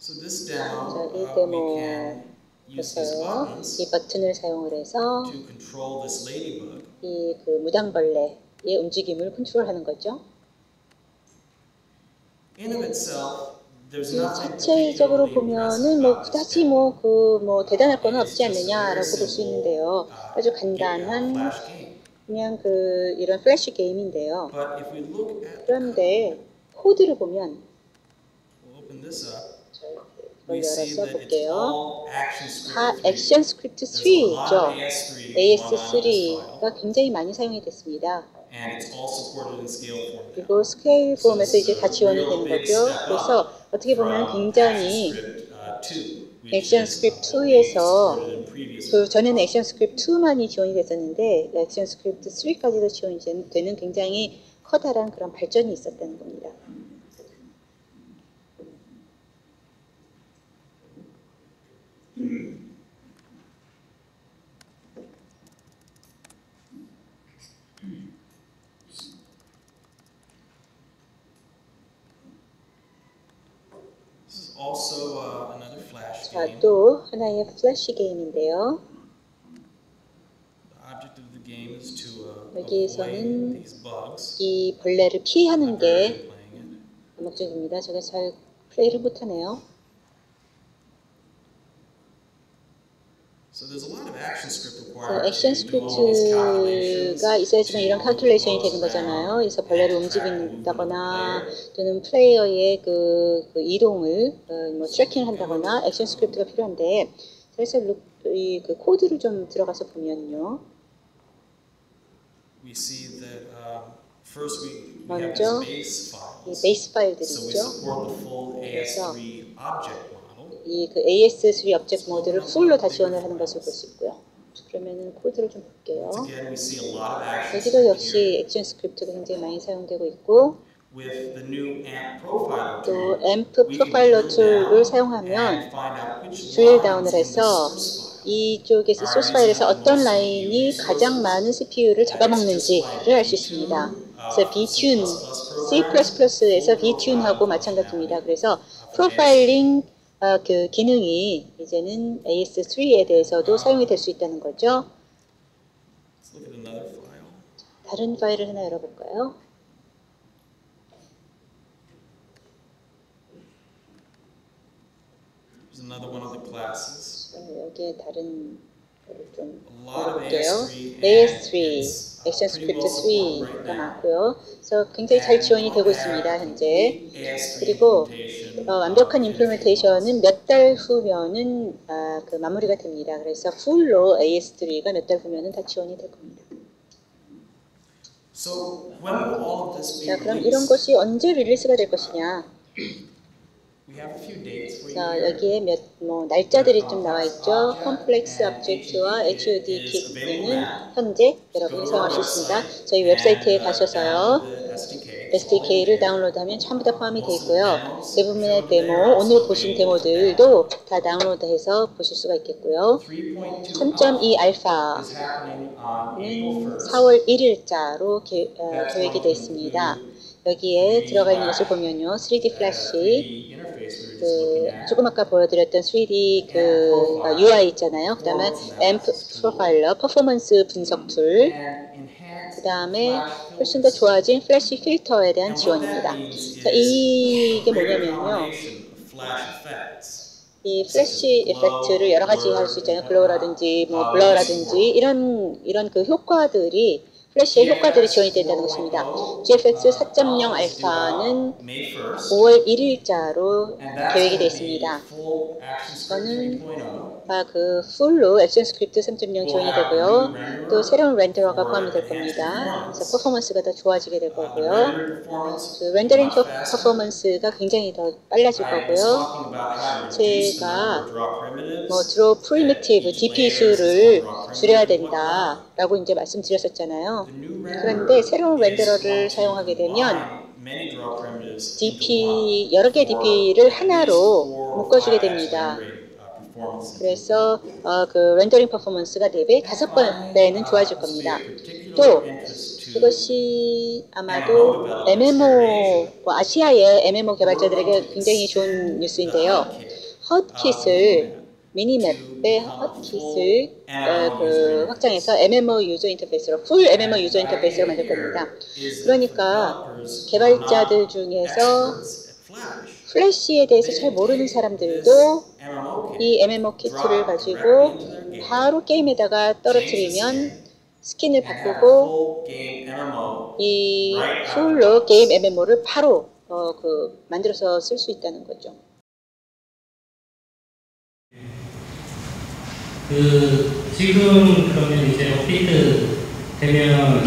So this 자, demo, 이 we 데모 can use these 에서요. buttons 이 버튼을 사용을 해서 to control this ladybug. 이 그 무당벌레의 움직임을 컨트롤하는 거죠. In of itself, there's 이 nothing 자체적으로 particularly 보면은 impressive 뭐 about this 그다지 demo. 뭐 대단할 건 It's 없지 just a very 않느냐라고 볼 수 있는데요. simple, 아주 game, 간단한 flash game. 그냥 그 이런 플래시 게임인데요. But if we look at, 그런데 코드를 보면 we'll open this up. 이걸 We see 열어서 that it's 볼게요. all action 다 script 3. 액션 스크립트 There's a lot of 3죠. AS3 going on in this file, AS3가 굉장히 많이 사용이 됐습니다. and it's all supported in scale format. 그리고 스케일 폼에서 이제 다 지원이 되는 거죠. 그래서 어떻게 보면 굉장히 액션 스크립트 2에서 그 전에는 액션 스크립트 2만이 지원이 됐었는데 액션 스크립트 3까지도 지원이 되는 굉장히 커다란 그런 발전이 있었다는 겁니다. This is also another flash 자, game. 또 하나의 플래시 게임인데요. The object of the game is to 여기에서는 avoid these bugs. 이 벌레를 피하는 I'm very 게 good playing it. 목적입니다. 제가 잘 플레이를 못하네요. So there's a lot of action script 그 required 액션 to do all these calculations. 스크립트가 있어야지만 이런 칼큘레이션이 되는 거잖아요. 그래서 벌레를 움직인다거나 또는 플레이어의 그 이동을 뭐 트래킹을 한다거나 액션 스크립트가 필요한데 그래서 그 코드를 좀 들어가서 보면요. We see that first we have 먼저 these base 이 files. 베이스 파일들이 So we 있죠. support the full AS3 object model. 이 그 AS3 object 모드를 풀로 다 지원을 하는 것을 볼 수 있고요. 그러면은 코드를 좀 볼게요. Again, we see a lot of action 여기도 script 역시 here. 액션 스크립트가 굉장히 많이 사용되고 있고 With the new AMP profiler 또 tool, 앰프 we can 프로파일러 drill 툴을 down 사용하면 and find out which 드릴 lines 다운을 in the 해서 source file 이쪽에서 소스 파일에서 어떤 라인이 가장 많은 CPU를 잡아먹는지를 알 수 있습니다. 그래서 btune, C++에서 btune하고 마찬가지입니다. 그래서 프로파일링 그 기능이 이제는 AS3에 대해서도 사용이 될 수 있다는 거죠. Let's look at another file. 다른 파일을 하나 열어볼까요? Here's another one of the classes. 여기에 다른 거를 좀 A lot of 볼게요. AS3 AS3, and 액션 it's 스크립트 pretty well supported 3가 right now. 많고요. 그래서 굉장히 잘 지원이 되고 있습니다, 현재. AS3 그리고 implementation, 완벽한 임플리멘테이션은 몇 달 후면은 그 마무리가 됩니다. 그래서 풀로 AS3가 몇 달 후면은 다 지원이 될 겁니다. So when will all of this be 자, 그럼 released? 이런 것이 언제 릴리스가 될 것이냐? We have a few dates for you 자, here. 여기에 날짜들이 좀 나와 있죠. 컴플렉스 오브젝트와 HUD 킥는 현재 여러분이 사용할 수 있습니다. 저희 웹사이트에 가셔서요. The SDK. SDK를 다운로드하면 전부 다 포함이 되어 있고요. 대부분의 데모, 오늘 보신 데모들도 다 다운로드해서 보실 수가 있겠고요. 3.2 알파는 4월 1일자로 계획이 되어 있습니다. 여기에 들어가 있는 것을 보면요, 3D 플래시, 조금 아까 보여드렸던 3D UI 있잖아요. 그 다음에 AMP 프로파일러, 퍼포먼스 분석 툴, 그 다음에 훨씬 더 좋아진 플래시 필터에 대한 지원입니다. 자, 이게 뭐냐면요, 이 플래시 이펙트를 여러 가지 할 수 있잖아요. 글로우라든지 뭐 블러라든지 이런 그 효과들이 플래시의 효과들이 지원이 된다는 것입니다. GFX 4.0 알파는 5월 1일자로 계획이 되어 있습니다. 이거는 그 풀로 액션 스크립트 3.0 지원이 되고요. 또 새로운 렌더러가 포함이 될 겁니다. 그래서 퍼포먼스가 더 좋아지게 될 거고요. 그 렌더링 퍼포먼스가 굉장히 더 빨라질 거고요. 제가 뭐 드로 프리미티브 DP 수를 줄여야 된다라고 이제 말씀드렸었잖아요. 그런데 새로운 렌더러를 사용하게 되면 DP 여러 개 DP를 하나로 묶어주게 됩니다. 그래서 그 렌더링 퍼포먼스가 4배, 5배는 좋아질 겁니다. 또 이것이 아마도 MMO, 아시아의 MMO 개발자들에게 굉장히 좋은 뉴스인데요. 헛킷을 미니맵의 헛킷을 확장해서 MMO 유저 인터페이스로 풀 MMO 유저 인터페이스로 만들 겁니다. 그러니까 개발자들 중에서 플래시에 대해서 잘 모르는 사람들도 이 MMO 키트를 가지고 바로 게임에다가 떨어뜨리면 스킨을 바꾸고 이 풀로 게임 MMO를 바로 만들어서 쓸 수 있다는 거죠. 지금 그러면 이제 업데이트 되면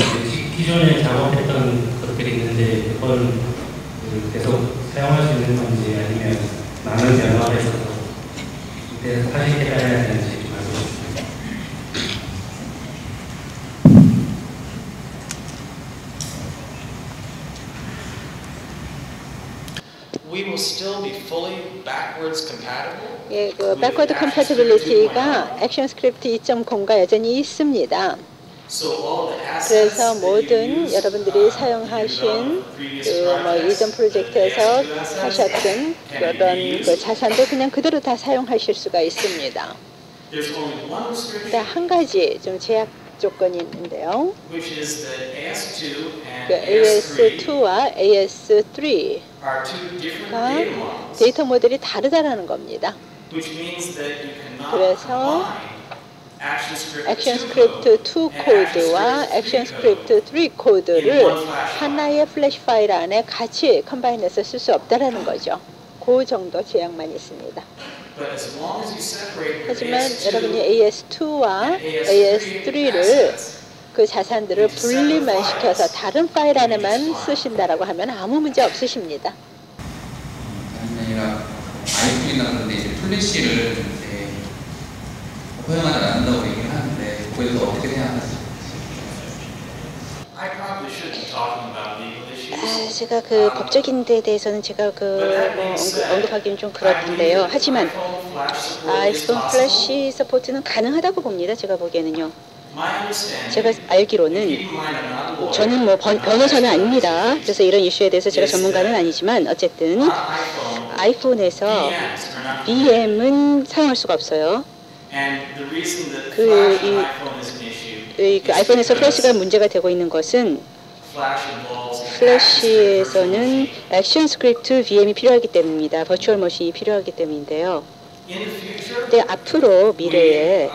기존에 작업했던 것들이 있는데 그걸 계속 사용할 수 있는 건지 아니면 많은 변화가 있어서 그때 다시 개발해야 되는지 좀 알고 싶습니다. We will still be fully backwards compatible. 예, 그 backward compatibility가 액션 스크립트 2.0가 여전히 있습니다. 그래서 모든 여러분들이 사용하신 뭐 이전 프로젝트에서 하셨던 그런 그 자산도 그냥 그대로 다 사용하실 수가 있습니다. 근데 한 가지 좀 제약 조건이 있는데요. 그 AS2와 AS3가 데이터 모델이 다르다라는 겁니다. 그래서 액션 스크립트 2 코드와 액션 스크립트 3 코드를 하나의 플래시 파일 안에 같이 컴바인해서 쓸 수 없다라는 거죠. 그 정도 제약만 있습니다. 하지만 여러분이 AS2와 AS3를 그 자산들을 분리만 시켜서 다른 파일 안에만 쓰신다라고 하면 아무 문제 없으십니다. 아니라 아이폰이나 그런데 이제 플래시를 이제 허용하지 않는다고 얘기를 하는데 그거에 대해서 어떻게 생각하세요? 제가 그 법적인 데 대해서는 제가 언급하기는 좀 그렇던데요. 하지만 아이폰 플래시 서포트는 가능하다고 봅니다. 제가 보기에는요. 제가 알기로는 저는 뭐 변호사는 아닙니다. 그래서 이런 이슈에 대해서 제가 전문가는 아니지만 어쨌든 아이폰에서 VM은 사용할 수가 없어요. 그 아이폰에서 플래시가 문제가 되고 있는 것은 플래시에서는 액션 스크립트 VM이 필요하기 때문입니다. 버추얼 머신이 필요하기 때문인데요. 근데 앞으로 미래에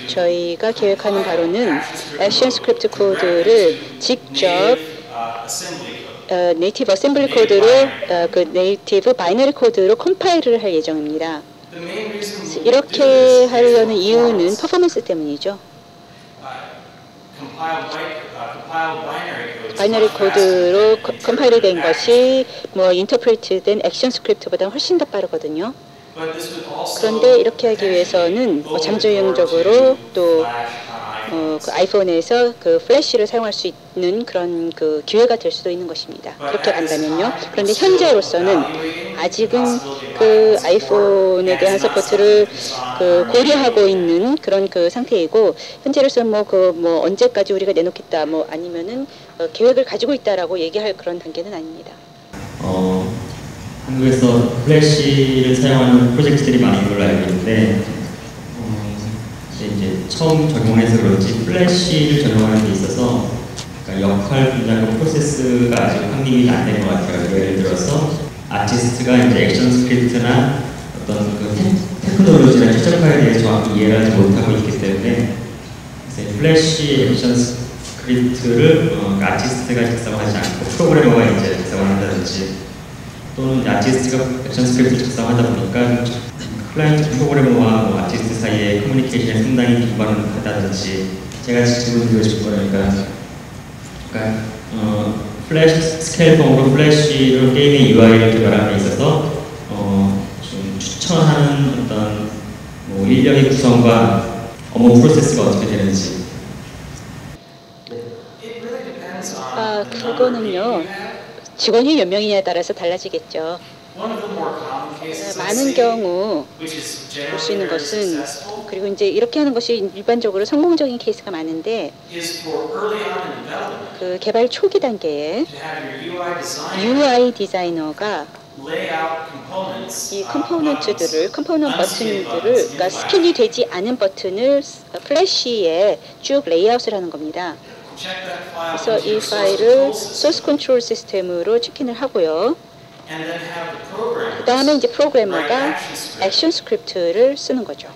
저희가 계획하는 바로는 액션 스크립트 코드를 직접 네이티브 어셈블리 코드로 그 네이티브 바이너리 코드로 컴파일을 할 예정입니다. 이렇게 하려는 이유는 퍼포먼스 때문이죠. 바이너리 코드로 컴파일이 된 것이 뭐 인터프레이트된 액션 스크립트보다 훨씬 더 빠르거든요. 그런데 이렇게 하기 위해서는 뭐 잠재적으로 또 그 아이폰에서 그 플래시를 사용할 수 있는 그런 그 기회가 될 수도 있는 것입니다. 그렇게 간다면요. 그런데 현재로서는 아직은 그 아이폰에 대한 서포트를 그 고려하고 있는 그런 그 상태이고, 현재로서는 뭐 언제까지 우리가 내놓겠다 뭐 아니면은 계획을 가지고 있다라고 얘기할 그런 단계는 아닙니다. 한국에서 플래시를 사용하는 프로젝트들이 많은 걸로 알고 있는데, 이제 처음 적용해서 그런지 플래시를 적용하는 데 있어서 그러니까 역할 분장과 프로세스가 아직 확립이 안 된 것 같아요. 예를 들어서 아티스트가 이제 액션 스크립트나 어떤 그 테크놀로지나 최적화에 대해 정확히 이해를 하지 못하고 있기 때문에 플래시 액션 스크립트를 아티스트가 작성하지 않고 프로그래머가 이제 작성을 한다든지, 또는 아티스트가 액션 스크립트를 작성하다 보니까 클라이언트 프로그래머와 뭐 아티스트 사이의 커뮤니케이션에 상당히 기반을 한다든지, 제가 질문드리고 싶은 거니까, 그러니까 플래시 스케일폼으로 플래시로 게임의 UI를 개발함에 있어서 좀 추천하는 어떤 뭐 인력의 구성과 업무 프로세스가 어떻게 되는지. 그거는요, 직원이 몇 명이냐에 따라서 달라지겠죠. 많은 경우 볼 수 있는 것은, 그리고 이제 이렇게 하는 것이 일반적으로 성공적인 케이스가 많은데, 그 개발 초기 단계에 UI 디자이너가 이 컴포넌트 버튼들을, 그러니까 스캔이 되지 않은 버튼을 플래시에 쭉 레이아웃을 하는 겁니다. 그래서 이 파일을 소스 컨트롤 시스템으로 체킹을 하고요. 그 다음에 이제 프로그래머가 액션 스크립트를 쓰는 거죠.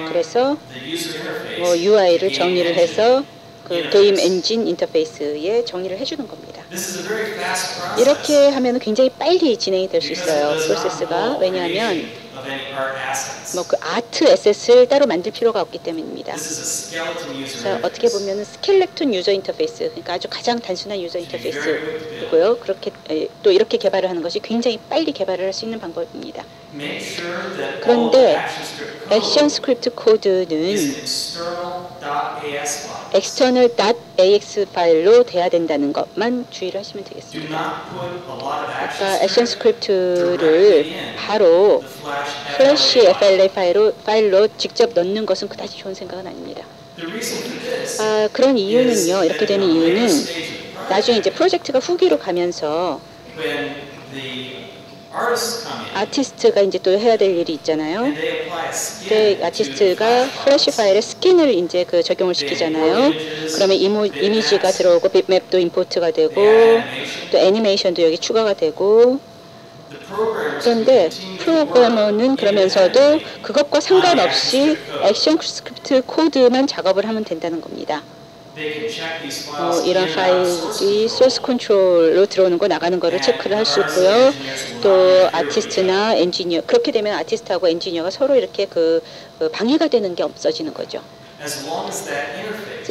그래서 뭐 UI를 정리를 해서 그 게임 엔진 인터페이스에 정리를 해주는 겁니다. 이렇게 하면 굉장히 빨리 진행이 될 수 있어요. 프로세스가. 왜냐하면 뭐 그 아트 에셋을 따로 만들 필요가 없기 때문입니다. 그래서 어떻게 보면 스켈레톤 유저 인터페이스, 그러니까 아주 가장 단순한 유저 인터페이스고요. 그렇게 또 이렇게 개발을 하는 것이 굉장히 빨리 개발을 할 수 있는 방법입니다. 그런데 액션 스크립트 코드는 external.ax 파일로 돼야 된다는 것만 주의를 하시면 되겠습니다. 아까 액션 스크립트를 바로 플래시 FLA 파일로 직접 넣는 것은 그다지 좋은 생각은 아닙니다. 그런 이유는요, 이렇게 되는 이유는 나중에 이제 프로젝트가 후기로 가면서 아티스트가 이제 또 해야 될 일이 있잖아요. 그 아티스트가 플래시 파일에 스킨을 이제 그 적용을 시키잖아요. 그러면 이미지가 들어오고 빗맵도 임포트가 되고 또 애니메이션도 여기 추가가 되고, 그런데 프로그래머는 그러면서도 그것과 상관없이 액션 스크립트 코드만 작업을 하면 된다는 겁니다. 이런 파일이 소스 컨트롤로 들어오는 거 나가는 거를 체크를 할 수 있고요. 또 아티스트나 엔지니어, 그렇게 되면 아티스트하고 엔지니어가 서로 이렇게 그 방해가 되는 게 없어지는 거죠.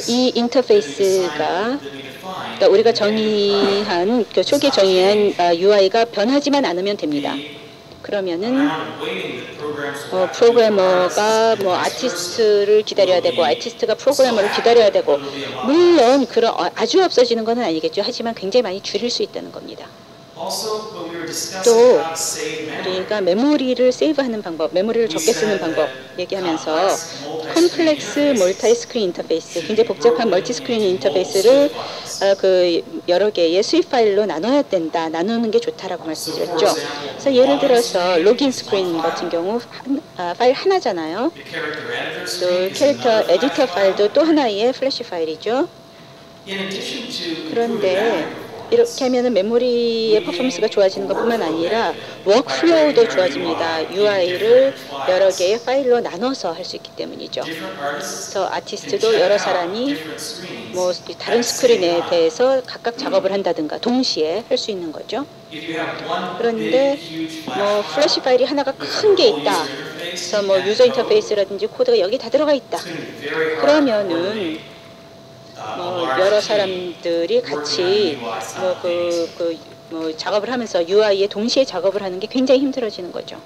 이 인터페이스가, 그러니까 우리가 정의한, 그 초기에 정의한 UI가 변하지만 않으면 됩니다. 그러면은 프로그래머가 뭐 아티스트를 기다려야 되고, 아티스트가 프로그래머를 기다려야 되고, 물론 그런 아주 없어지는 건 아니겠죠. 하지만 굉장히 많이 줄일 수 있다는 겁니다. 또 우리가 메모리를 세이브하는 방법, 메모리를 적게 쓰는 방법 얘기하면서 컴플렉스 멀티 스크린 인터페이스, 굉장히 복잡한 멀티 스크린 인터페이스를 그 여러 개의 수입 파일로 나눠야 된다, 나누는 게 좋다라고 말씀드렸죠. 그래서 예를 들어서 로긴 스크린 같은 경우 파일 하나잖아요. 또 캐릭터 에디터 파일도 또 하나의 플래시 파일이죠. 그런데 이렇게 하면은 메모리의 퍼포먼스가 좋아지는 것뿐만 아니라 워크플로우도 좋아집니다. UI를 여러 개의 파일로 나눠서 할 수 있기 때문이죠. 그래서 아티스트도 여러 사람이 뭐 다른 스크린에 대해서 각각 작업을 한다든가 동시에 할 수 있는 거죠. 그런데 뭐 플래시 파일이 하나가 큰 게 있다. 그래서 뭐 유저 인터페이스라든지 코드가 여기 다 들어가 있다. 그러면은 여러 사람들이 같이 뭐 작업을 하면서 UI에 동시에 작업을 하는 게 굉장히 힘들어지는 거죠.